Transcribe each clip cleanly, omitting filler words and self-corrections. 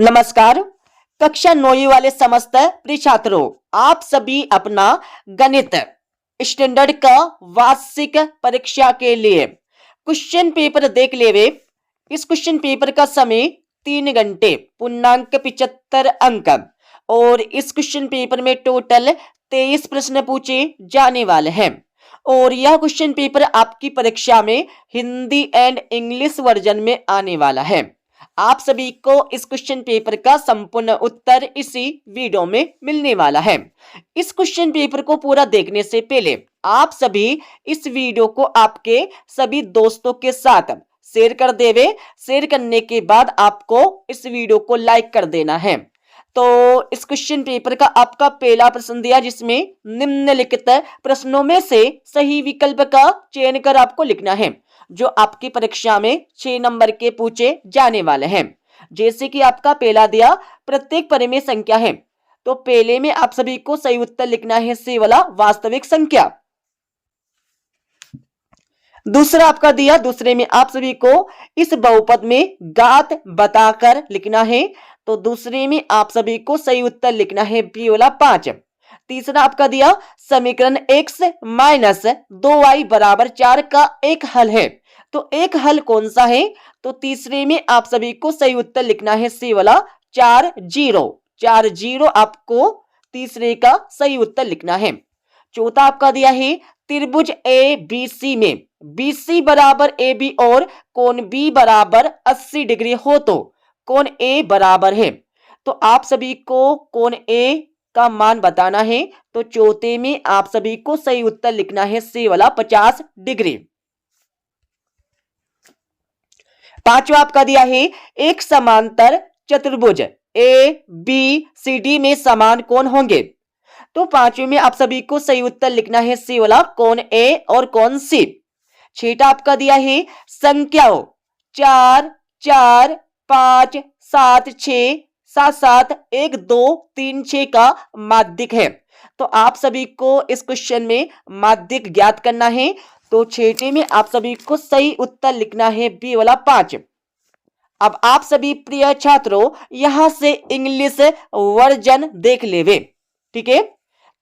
नमस्कार। कक्षा 9 वाले समस्त प्रिय छात्रों, आप सभी अपना गणित स्टैंडर्ड का वार्षिक परीक्षा के लिए क्वेश्चन पेपर देख लेवे। इस क्वेश्चन पेपर का समय 3 घंटे, पूर्णांक 75 अंक और इस क्वेश्चन पेपर में टोटल 23 प्रश्न पूछे जाने वाले हैं और यह क्वेश्चन पेपर आपकी परीक्षा में हिंदी एंड इंग्लिश वर्जन में आने वाला है। आप सभी को इस क्वेश्चन पेपर का संपूर्ण उत्तर इसी वीडियो में मिलने वाला है। इस क्वेश्चन पेपर को पूरा देखने से पहले आप सभी इस वीडियो को आपके सभी दोस्तों के साथ शेयर कर देवे। शेयर करने के बाद आपको इस वीडियो को लाइक कर देना है। तो इस क्वेश्चन पेपर का आपका पहला प्रश्न दिया, जिसमें निम्नलिखित प्रश्नों में से सही विकल्प का चयन कर आपको लिखना है, जो आपकी परीक्षा में 6 नंबर के पूछे जाने वाले हैं। जैसे कि आपका पहला दिया प्रत्येक परिमेय संख्या है, तो पहले में आप सभी को सही उत्तर लिखना है सी वाला वास्तविक संख्या। दूसरा आपका दिया, दूसरे में आप सभी को इस बहुपद में घात बताकर लिखना है, तो दूसरे में आप सभी को सही उत्तर लिखना है बी वाला 5। तीसरा आपका दिया समीकरण x माइनस 2y बराबर 4 का एक हल है, तो एक हल कौन सा है, तो तीसरे में आप सभी को सही उत्तर लिखना है सी वाला 4 0 आपको तीसरे का सही उत्तर लिखना है। चौथा आपका दिया है त्रिभुज ए बी सी में BC बराबर AB और कोण B बराबर 80 डिग्री हो तो कोण A बराबर है, तो आप सभी को कोण A का मान बताना है। तो चौथे में आप सभी को सही उत्तर लिखना है सी वाला 50 डिग्री। पांचवा आपका दिया है एक समांतर चतुर्भुज ABCD में समान कोण होंगे, तो पांचवे में आप सभी को सही उत्तर लिखना है सी वाला कोण A और कोण C। छठा आपका दिया है संख्याओं 4 4 5 7 6 7 7 1 2 3 6 का माध्यक है, तो आप सभी को इस क्वेश्चन में माध्यक ज्ञात करना है। तो छठे में आप सभी को सही उत्तर लिखना है बी वाला 5। अब आप सभी प्रिय छात्रों यहां से इंग्लिश वर्जन देख लेवे, ठीक है।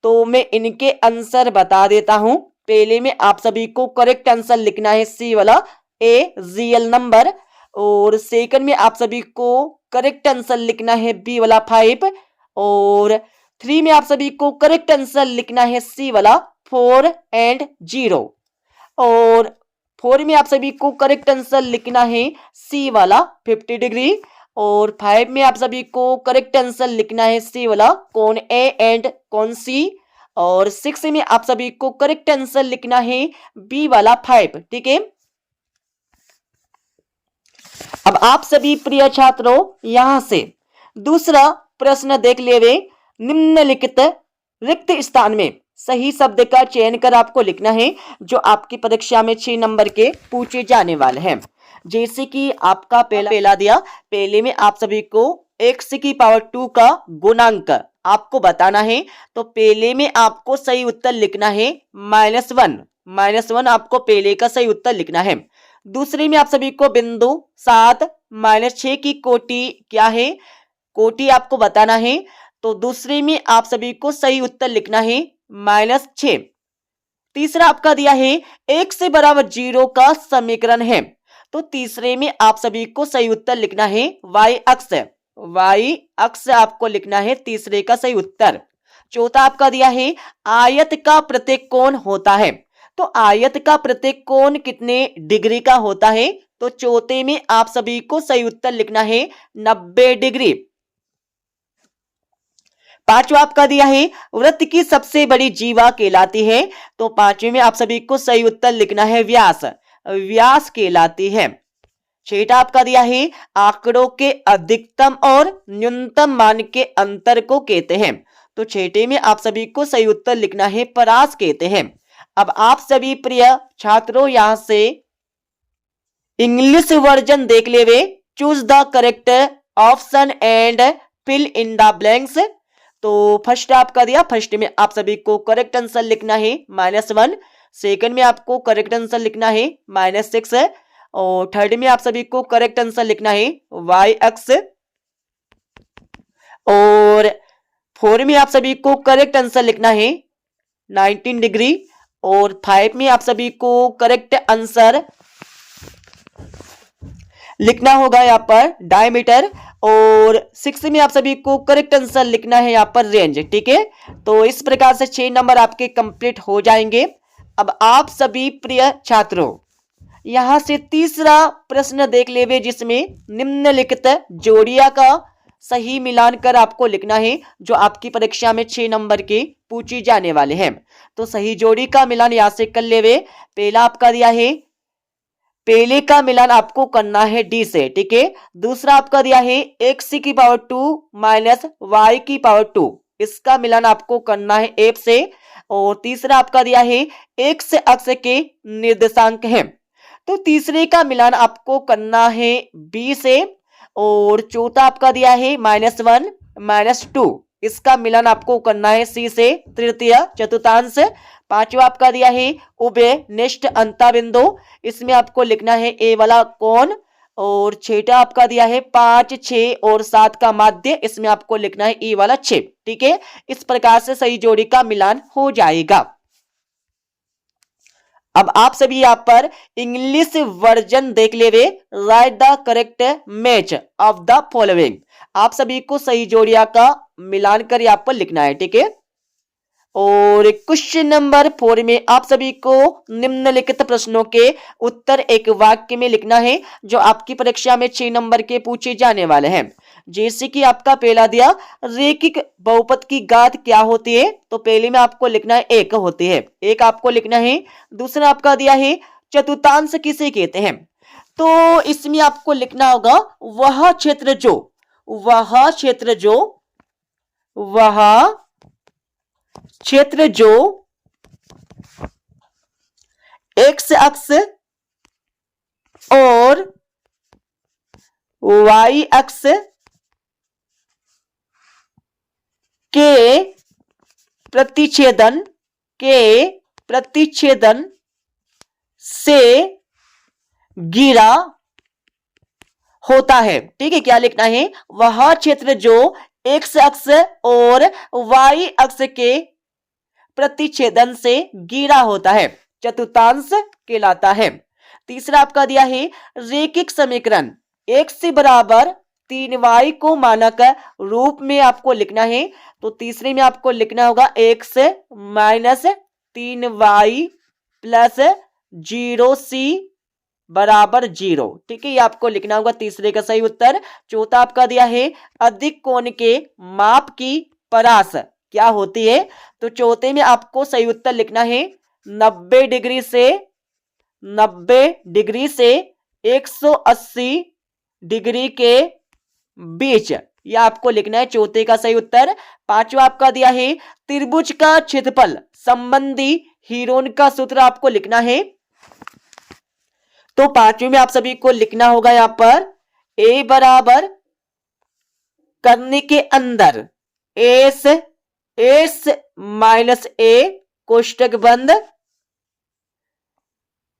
तो मैं इनके आंसर बता देता हूं। पहले में आप सभी को करेक्ट आंसर लिखना है सी वाला ए रियल नंबर, और सेकंड में आप सभी को करेक्ट आंसर लिखना है बी वाला 5, और 3 में आप सभी को करेक्ट आंसर लिखना है सी वाला 4 एंड 0, और 4 में आप सभी को करेक्ट आंसर लिखना है सी वाला 50 डिग्री, और 5 में आप सभी को करेक्ट आंसर लिखना है सी वाला कोण ए एंड कोण सी, और 6 में आप सभी को करेक्ट आंसर लिखना है बी वाला 5, ठीक है। अब आप सभी प्रिय छात्रों यहां से दूसरा प्रश्न देख लेवे। निम्नलिखित रिक्त स्थान में सही शब्द का चयन कर आपको लिखना है, जो आपकी परीक्षा में 6 नंबर के पूछे जाने वाले हैं। जैसे कि आपका पहला दिया, पहले में आप सभी को x की पावर 2 का गुणांक आपको बताना है, तो पहले में आपको सही उत्तर लिखना है -1 आपको पहले का सही उत्तर लिखना है। दूसरे में आप सभी को बिंदु 7 -6 की कोटि क्या है, कोटि आपको बताना है, तो दूसरे में आप सभी को सही उत्तर लिखना है -6। तीसरा आपका दिया है x से बराबर 0 का समीकरण है, तो तीसरे में आप सभी को सही उत्तर लिखना है y अक्ष आपको लिखना है तीसरे का सही उत्तर। चौथा आपका दिया है आयत का प्रत्येक कोण होता है, तो आयत का प्रत्येक कोण कितने डिग्री का होता है, तो चौथे में आप सभी को सही उत्तर लिखना है 90 डिग्री। पांचवा आपका दिया है वृत्त की सबसे बड़ी जीवा कहलाती है, तो पांचवे में आप सभी को सही उत्तर लिखना है व्यास कहलाती है। छठा आपका दिया है आंकड़ों के अधिकतम और न्यूनतम मान के अंतर को कहते हैं, तो छठे में आप सभी को सही उत्तर लिखना है परास कहते हैं। अब आप सभी प्रिय छात्रों यहां से इंग्लिश वर्जन देख लेवे। Choose the correct option and fill in the blanks. तो फर्स्ट आपका दिया, फर्स्ट में आप सभी को करेक्ट आंसर लिखना है -1, सेकंड में आपको करेक्ट आंसर लिखना है -6, और थर्ड में आप सभी को करेक्ट आंसर लिखना है y अक्ष, और 4 में आप सभी को करेक्ट आंसर लिखना है 19 डिग्री, और 5 में आप सभी को करेक्ट आंसर लिखना होगा यहाँ पर डायमीटर, और 6 में आप सभी को करेक्ट आंसर लिखना है यहाँ पर रेंज। ठीक है, तो इस प्रकार से 6 नंबर आपके कंप्लीट हो जाएंगे। अब आप सभी प्रिय छात्रों यहां से तीसरा प्रश्न देख लेवे, जिसमें निम्नलिखित जोड़ियां का सही मिलान कर आपको लिखना है, जो आपकी परीक्षा में 6 नंबर के पूछी जाने वाले हैं। तो सही जोड़ी का मिलान यहां से कर लेवे। पहला आपका दिया है, पहले का मिलान आपको करना है डी से। ठीक है, दूसरा आपका दिया है x की पावर 2 माइनस y की पावर 2, इसका मिलान आपको करना है एफ से। और तीसरा आपका दिया है x अक्ष के निर्देशांक है, तो तीसरे का मिलान आपको करना है बी से। और चौथा आपका दिया है -1 -2, इसका मिलान आपको करना है सी से। तृतीय चतुर्थांश। पांचवा आपका दिया है उभय निष्ठ अंता बिंदु, इसमें आपको लिखना है ए वाला कोण। और छठा आपका दिया है 5, 6 और 7 का माध्य, इसमें आपको लिखना है ई वाला छेद। ठीक है, इस प्रकार से सही जोड़ी का मिलान हो जाएगा। अब आप सभी यहाँ पर इंग्लिश वर्जन देख लेवे। Right the correct match of the following, आप सभी को सही जोड़िया का मिलान कर यहाँ पर लिखना है। ठीक है, और क्वेश्चन नंबर 4 में आप सभी को निम्नलिखित प्रश्नों के उत्तर एक वाक्य में लिखना है, जो आपकी परीक्षा में 6 नंबर के पूछे जाने वाले हैं। जैसे कि आपका पहला दिया, रैखिक बहुपद की घात क्या होती है, तो पहले में आपको लिखना है 1 होती है, 1 आपको लिखना है। दूसरा आपका दिया है चतुर्थांश किसे कहते हैं, तो इसमें आपको लिखना होगा वह क्षेत्र जो एक्स अक्ष और वाई अक्ष के प्रतिच्छेदन से घिरा होता है। ठीक है, क्या लिखना है, वह क्षेत्र जो एक्स अक्ष और वाई अक्ष के प्रतिच्छेदन से घिरा होता है चतुर्थांश कहलाता है। तीसरा आपका दिया है रैखिक समीकरण x बराबर 3y को मानक रूप में आपको लिखना है, तो तीसरे में आपको लिखना होगा x minus 3y plus 0c बराबर 0। ठीक है, ये आपको लिखना होगा तीसरे का सही उत्तर। चौथा आपका दिया है अधिक कोण के माप की परास क्या होती है, तो चौथे में आपको सही उत्तर लिखना है 90 डिग्री से 180 डिग्री के बीच, यह आपको लिखना है चौथे का सही उत्तर। पांचवा आपका दिया है त्रिभुज का क्षेत्रफल संबंधी हीरोन का सूत्र आपको लिखना है, तो पांचवी में आप सभी को लिखना होगा यहां पर a बराबर करने के अंदर एस माइनस ए कोष्टक बंद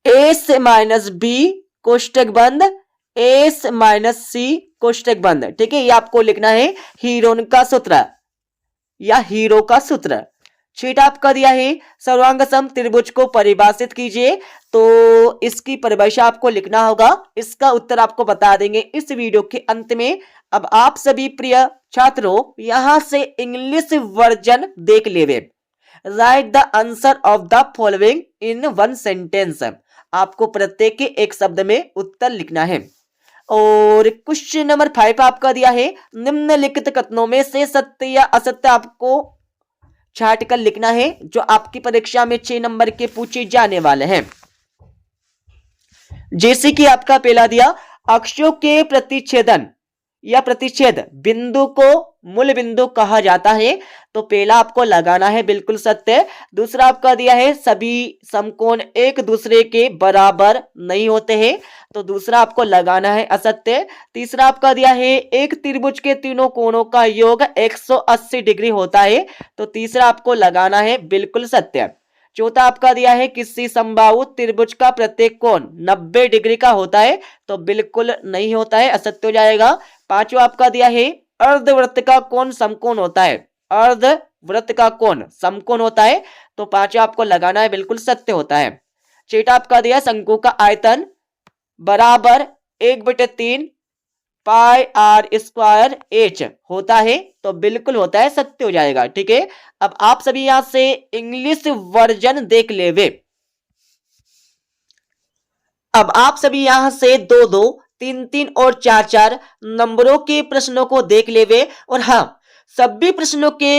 एस माइनस बी कोष्टक बंद एस माइनस सी कोष्टक बंद। ठीक है, ये आपको लिखना है हीरोन का सूत्र या हीरो का सूत्र। छठा आपका दिया है सर्वांगसम त्रिभुज को परिभाषित कीजिए, तो इसकी परिभाषा आपको लिखना होगा, इसका उत्तर आपको बता देंगे इस वीडियो के अंत में। अब आप सभी प्रिय छात्रों यहां से इंग्लिश वर्जन देख लेवे। Right the answer of the following in 1 sentence, आपको प्रत्येक के एक शब्द में उत्तर लिखना है। और क्वेश्चन नंबर 5 आपका दिया है निम्नलिखित कथनों में से सत्य या असत्य आपको छाट कर लिखना है, जो आपकी परीक्षा में 6 नंबर के पूछे जाने वाले हैं। जैसे कि आपका पहला दिया अक्षों के प्रतिच्छेदन या प्रतिच्छेद बिंदु को मूल बिंदु कहा जाता है, तो पहला आपको लगाना है बिल्कुल सत्य। दूसरा आपका दिया है सभी समकोण एक दूसरे के बराबर नहीं होते हैं, तो दूसरा आपको लगाना है असत्य। तीसरा आपका दिया है एक त्रिभुज के तीनों कोणों का योग 180 डिग्री होता है, तो तीसरा आपको लगाना है बिल्कुल सत्य। चौथा आपका दिया है किसी समबाहु त्रिभुज का प्रत्येक कोण 90 डिग्री का होता है, तो बिल्कुल नहीं होता है, असत्य हो जाएगा। पांचवा आपका दिया है अर्धवृत्त का कोण समकोण होता है? अर्धवृत्त का कोण समकोण होता है। तो पांचवा आपको लगाना है, बिल्कुल सत्य होता है। छठा आपका दिया शंकु का आयतन बराबर 1/3 पाई आर स्क्वायर एच होता है। तो बिल्कुल होता है, सत्य हो जाएगा। ठीक है, अब आप सभी यहां से इंग्लिश वर्जन देख लेवे। अब आप सभी यहां से 2-2, 3-3 और 4-4 नंबरों के प्रश्नों को देख लेवे। और हाँ, सभी प्रश्नों के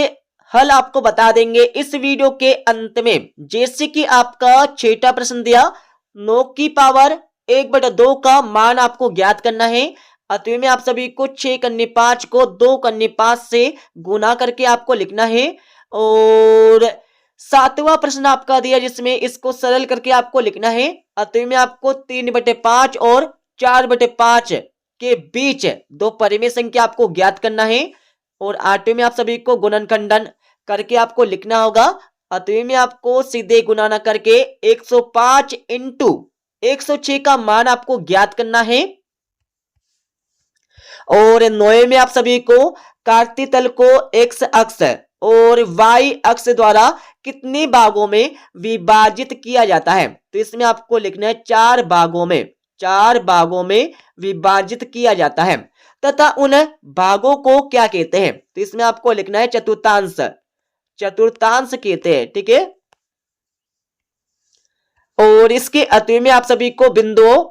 हल आपको बता देंगे इस वीडियो के अंत में। जैसे कि आपका छठा प्रश्न दिया, 9 की पावर 1/2 का मान आपको ज्ञात करना है। अतः में आप सभी को 6 करने 5 को 2 करने 5 से गुना करके आपको लिखना है। और सातवां प्रश्न आपका दिया जिसमें इसको सरल करके आपको लिखना है। अतः में आपको 3/5 और 4/5 के बीच दो परिमेय संख्या आपको ज्ञात करना है। और आठवें में आप सभी को गुणनखंडन करके आपको लिखना होगा। अतः में आपको सीधे गुणा न करके 105 इंटू 106 का मान आपको ज्ञात करना है। और 9 में आप सभी को कार्तीय तल को एक्स अक्ष और वाई अक्ष द्वारा कितने भागों में विभाजित किया जाता है? तो इसमें आपको लिखना है 4 भागों में विभाजित किया जाता है तथा उन भागों को क्या कहते हैं? तो इसमें आपको लिखना है चतुर्थांश कहते हैं। ठीक है, और इसके अतः में आप सभी को बिंदुओं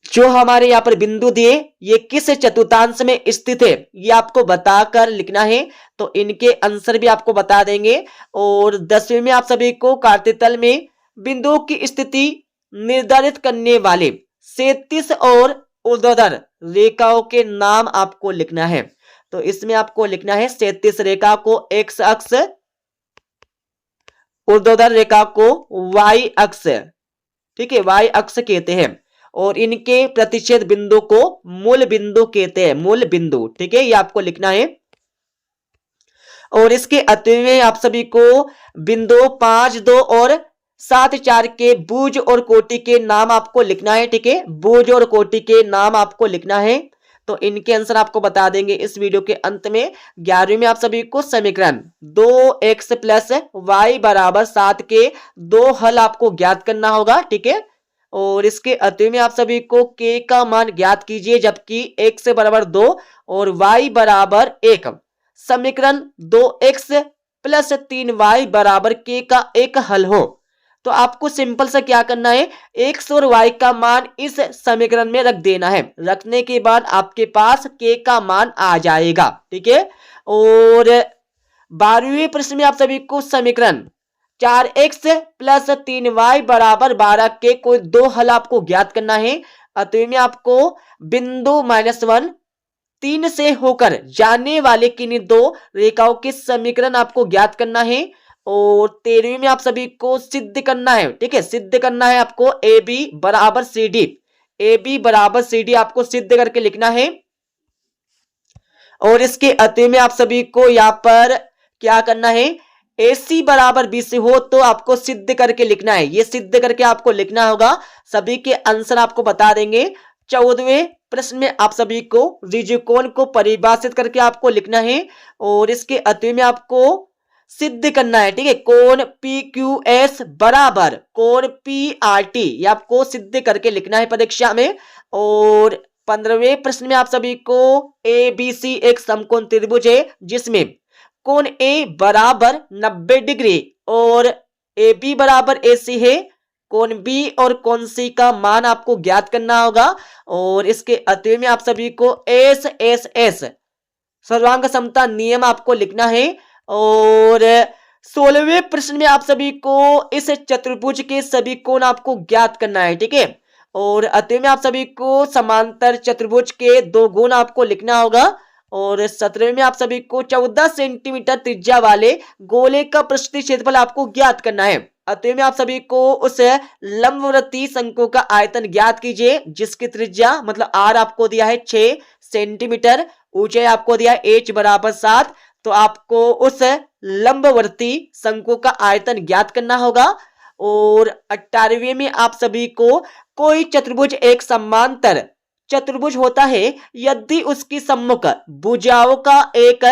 जो हमारे यहाँ पर बिंदु दिए ये किस चतुर्थांश में स्थित है ये आपको बताकर लिखना है। तो इनके आंसर भी आपको बता देंगे। और 10वें में आप सभी को कार्तीय तल में बिंदुओं की स्थिति निर्धारित करने वाले 37 और ऊर्ध्वाधर रेखाओं के नाम आपको लिखना है। तो इसमें आपको लिखना है 37 रेखा को एक्स अक्ष, ऊर्ध्वाधर रेखा को वाई अक्ष। ठीक है, वाई अक्ष कहते हैं। और इनके प्रतिच्छेद बिंदु को मूल बिंदु कहते हैं, मूल बिंदु। ठीक है, ये आपको लिखना है। और इसके अतिरिक्त में आप सभी को बिंदु 5, 2 और 7, 4 के भुज और कोटि के नाम आपको लिखना है। ठीक है, भुज और कोटि के नाम आपको लिखना है। तो इनके आंसर आपको बता देंगे इस वीडियो के अंत में। 11वीं में आप सभी को समीकरण 2x + y = 7 के 2 हल आपको ज्ञात करना होगा। ठीक है, और इसके अतः में आप सभी को k का मान ज्ञात कीजिए जबकि x = 2 और y = 1। समीकरण 2x + 3y = k का एक हल हो तो आपको सिंपल सा क्या करना है, x और y का मान इस समीकरण में रख देना है। रखने के बाद आपके पास k का मान आ जाएगा। ठीक है, और 12वें प्रश्न में आप सभी को समीकरण 4x + 3y = 12 के कोई 2 हल आपको ज्ञात करना है। अतः में आपको बिंदु -1, 3 से होकर जाने वाले किन्हीं 2 रेखाओं के समीकरण आपको ज्ञात करना है। और 13वीं में आप सभी को सिद्ध करना है। ठीक है, सिद्ध करना है आपको AB = CD, AB = CD आपको सिद्ध करके लिखना है। और इसके अतः में आप सभी को यहाँ पर क्या करना है, AC = BC हो तो आपको सिद्ध करके लिखना है। ये सिद्ध करके आपको लिखना होगा। सभी के आंसर आपको बता देंगे। 14वें प्रश्न में आप सभी को ऋजुकोण को परिभाषित करके आपको लिखना है। और इसके अतः में आपको सिद्ध करना है। ठीक है, कोण PQS बराबर कोण PRT ये आपको सिद्ध करके लिखना है परीक्षा में। और 15वें प्रश्न में आप सभी को ABC एक समकोण त्रिभुज है जिसमें कोण A = 90 डिग्री और AB = AC है। कोण B और कोण C का मान आपको ज्ञात करना होगा। और इसके अतः में आप सभी को SSS सर्वांग समता नियम आपको लिखना है। और 16वें प्रश्न में आप सभी को इस चतुर्भुज के सभी कोण आपको ज्ञात करना है। ठीक है, और अतः में आप सभी को समांतर चतुर्भुज के 2 गुण आपको लिखना होगा। और 17वें में आप सभी को 14 सेंटीमीटर त्रिज्या वाले गोले का पृष्ठीय क्षेत्रफल आपको ज्ञात करना है। अतः में आप सभी को उस लंबवृत्तीय शंकु का आयतन ज्ञात कीजिए जिसकी त्रिज्या मतलब r आपको दिया है 6 सेंटीमीटर, ऊंचाई आपको दिया है h = 7। तो आपको उस लंबवर्ती शंकु का आयतन ज्ञात करना होगा। और 18वें में आप सभी को कोई चतुर्भुज एक समांतर चतुर्भुज होता है यदि उसकी सम्मुख भुजाओं का एक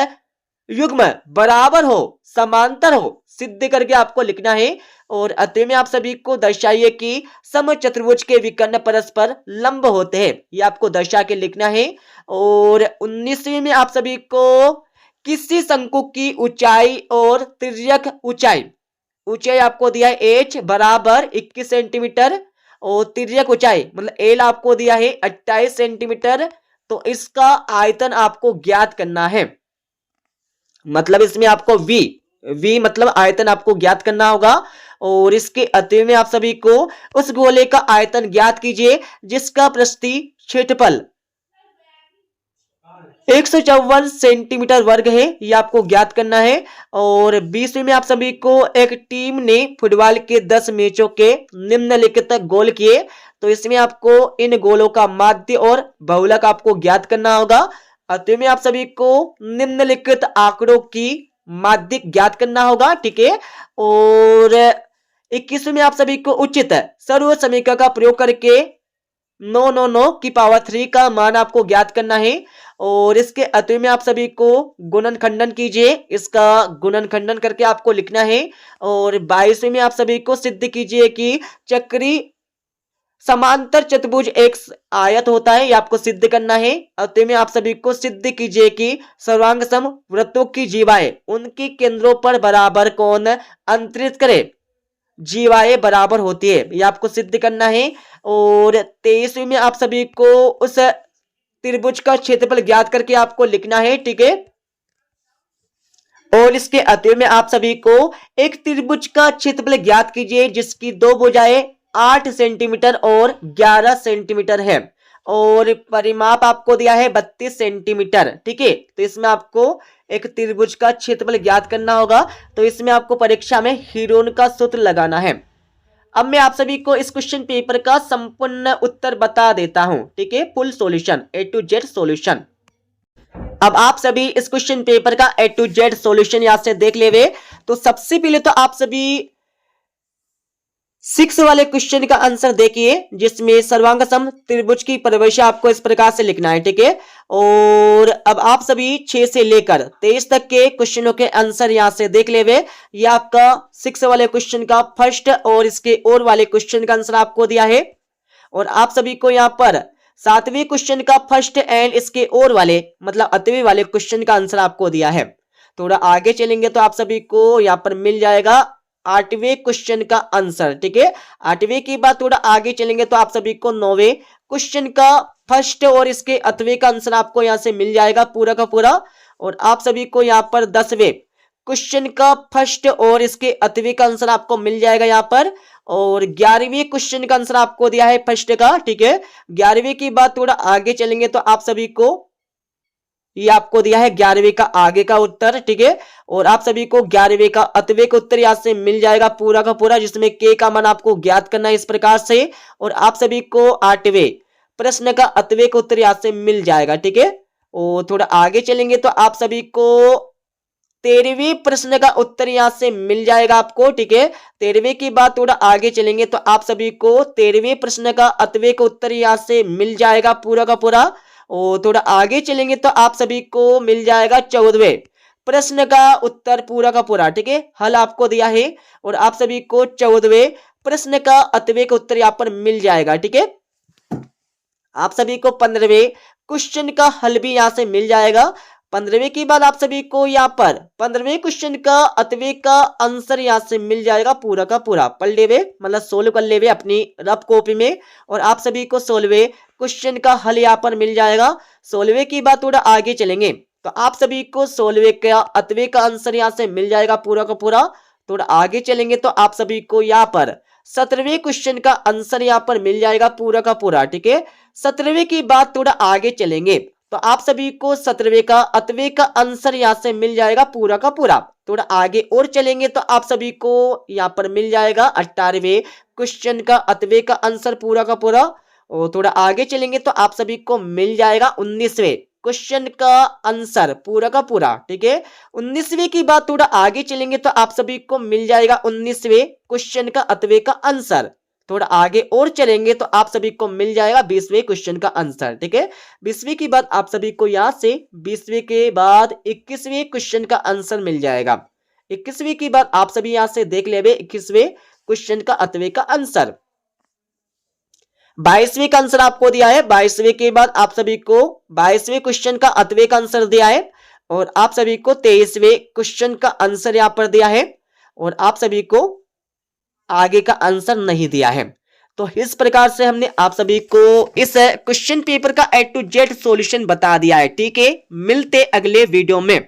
युग्म बराबर हो, समांतर हो, सिद्ध करके आपको लिखना है। और अतः में आप सभी को दर्शाइए कि समचतुर्भुज के विकर्ण परस्पर लंब होते हैं, ये आपको दर्शा के लिखना है। और 19वीं में आप सभी को किसी शंकु की ऊंचाई और तिर्यक ऊंचाई आपको दिया है h बराबर 21 सेंटीमीटर और तिर्यक ऊंचाई मतलब l आपको दिया है 28 सेंटीमीटर। तो इसका आयतन आपको ज्ञात करना है, मतलब इसमें आपको v मतलब आयतन आपको ज्ञात करना होगा। और इसके अतः में आप सभी को उस गोले का आयतन ज्ञात कीजिए जिसका प्रस्थि क्षेत्रफल 154 सेंटीमीटर वर्ग है, ये आपको ज्ञात करना है। और 20वीं में आप सभी को एक टीम ने फुटबॉल के 10 मैचों के निम्नलिखित गोल किए, तो इसमें आपको इन गोलों का माध्य और बहुलक आपको ज्ञात करना होगा। अतः में आप सभी को निम्नलिखित आंकड़ों की माध्य ज्ञात करना होगा, ठीक है। और 21वीं में आप सभी को उचित सर्व समीकरण का प्रयोग करके 999 की पावर 3 का मान आपको ज्ञात करना है। और इसके अतः में आप सभी को गुणनखंडन कीजिए, इसका गुणनखंडन करके आपको लिखना है। और 22वीं में आप सभी को सिद्ध कीजिए कि चक्री समांतर चतुर्भुज एक आयत होता है, ये आपको सिद्ध करना है। अतः में आप सभी को सिद्ध कीजिए कि सर्वांग सम वृत्तों की जीवाएं उनके केंद्रों पर बराबर कोण अंतरित करे, जीवाएं बराबर होती है, ये आपको सिद्ध करना है। और 23वीं में आप सभी को उस त्रिभुज का क्षेत्रफल ज्ञात करके आपको लिखना है, ठीक है। और इसके अतः में आप सभी को एक त्रिभुज का क्षेत्रफल ज्ञात कीजिए जिसकी दो भुजाएं 8 सेंटीमीटर और 11 सेंटीमीटर है और परिमाप आपको दिया है 32 सेंटीमीटर, ठीक है। तो इसमें आपको एक त्रिभुज का क्षेत्रफल ज्ञात करना होगा, तो इसमें आपको परीक्षा में हीरोन का सूत्र लगाना है। अब मैं आप सभी को इस क्वेश्चन पेपर का संपूर्ण उत्तर बता देता हूं, ठीक है, full solution A to Z solution. अब आप सभी इस क्वेश्चन पेपर का A to Z सॉल्यूशन यहां से देख लेवे। तो सबसे पहले तो आप सभी 6 वाले क्वेश्चन का आंसर देखिए जिसमें सर्वांग सम त्रिभुज की परिभाषा आपको इस प्रकार से लिखना है, ठीक है। और अब आप सभी 6 से लेकर 23 तक के क्वेश्चनों के आंसर यहां से देख लेवे। ये आपका 6 वाले क्वेश्चन का फर्स्ट और इसके और वाले क्वेश्चन का आंसर आपको दिया है। और आप सभी को यहाँ पर 7वें क्वेश्चन का फर्स्ट एंड इसके और वाले मतलब 8वें वाले क्वेश्चन का आंसर आपको दिया है। थोड़ा आगे चलेंगे तो आप सभी को यहाँ पर मिल जाएगा 8वें क्वेश्चन का आंसर, ठीक है। 8वें की बात थोड़ा आगे चलेंगे तो आप सभी को 9वें क्वेश्चन का फर्स्ट और इसके 8वें का आंसर आपको यहां से मिल जाएगा पूरा का पूरा। और आप सभी को यहां पर 10वें क्वेश्चन का फर्स्ट और इसके 8वें का आंसर आपको मिल जाएगा यहां पर। और 11वें क्वेश्चन का आंसर आपको दिया है फर्स्ट का, ठीक है। 11वें की बात थोड़ा आगे चलेंगे तो आप सभी को ये आपको दिया है 11वें का आगे का उत्तर, ठीक है। और आप सभी को 11वें का 8वें का उत्तर यहां से मिल जाएगा पूरा का पूरा, जिसमें के का मान आपको ज्ञात करना है इस प्रकार से। और आप सभी को 8वें प्रश्न का 8वें का उत्तर यहां से मिल जाएगा, ठीक है। और थोड़ा आगे चलेंगे तो आप सभी को 13वें प्रश्न का उत्तर यहां से मिल जाएगा आपको, ठीक है। 13वें की बात थोड़ा आगे चलेंगे तो आप सभी को 13वें प्रश्न का 8वें का उत्तर यहां से मिल जाएगा पूरा का पूरा। और थोड़ा आगे चलेंगे तो आप सभी को मिल जाएगा 14वें प्रश्न का उत्तर पूरा का पूरा, ठीक है। हल आपको दिया है और आप सभी को 14वें प्रश्न का 8वें का उत्तर यहाँ पर मिल जाएगा, ठीक है। आप सभी को 15वें क्वेश्चन का हल भी यहाँ से मिल जाएगा। 15वें की बात आप सभी को यहाँ पर 15वें क्वेश्चन का 8वें का आंसर यहाँ से मिल जाएगा पूरा का पूरा। पढ़ लेवे मतलब सोल्व कर लेवे अपनी रफ कॉपी में। और आप सभी को 16वें क्वेश्चन का हल यहाँ पर मिल जाएगा। 16वें की बात थोड़ा आगे चलेंगे तो आप सभी को 16वें का 8वें का आंसर यहाँ से मिल जाएगा पूरा का पूरा। थोड़ा आगे चलेंगे तो आप सभी को यहाँ पर 17वें क्वेश्चन का आंसर यहाँ पर मिल जाएगा पूरा का पूरा, ठीक है। 17वें की बात थोड़ा आगे चलेंगे तो आप सभी को 17वें का 8वें का आंसर यहाँ से मिल जाएगा पूरा का पूरा। थोड़ा आगे और चलेंगे तो आप सभी को यहाँ पर मिल जाएगा 18वें क्वेश्चन का 8वें का आंसर पूरा का पूरा। और थोड़ा आगे चलेंगे तो आप सभी को मिल जाएगा 19वें क्वेश्चन का आंसर पूरा का पूरा, ठीक है। 19वें की बात थोड़ा आगे चलेंगे तो आप सभी को मिल जाएगा 19वें क्वेश्चन का 8वें का आंसर। थोड़ा आगे और चलेंगे तो आप सभी को मिल जाएगा 20वें क्वेश्चन का आंसर। ठीक है, 20वीं के बाद आप सभी को यहां से 20वें के बाद 21वें क्वेश्चन का आंसर मिल जाएगा। 21वीं के बाद आप सभी यहां से देख ले 21वें क्वेश्चन का अतवे का आंसर। 22वें का आंसर आपको दिया है। 22वें के बाद आप सभी को 22वें क्वेश्चन का अतवे का आंसर दिया है और आप सभी को 23वें क्वेश्चन का आंसर यहां पर दिया है और आप सभी को आगे का आंसर नहीं दिया है। तो इस प्रकार से हमने आप सभी को इस क्वेश्चन पेपर का A to Z सॉल्यूशन बता दिया है। ठीक है, मिलते अगले वीडियो में।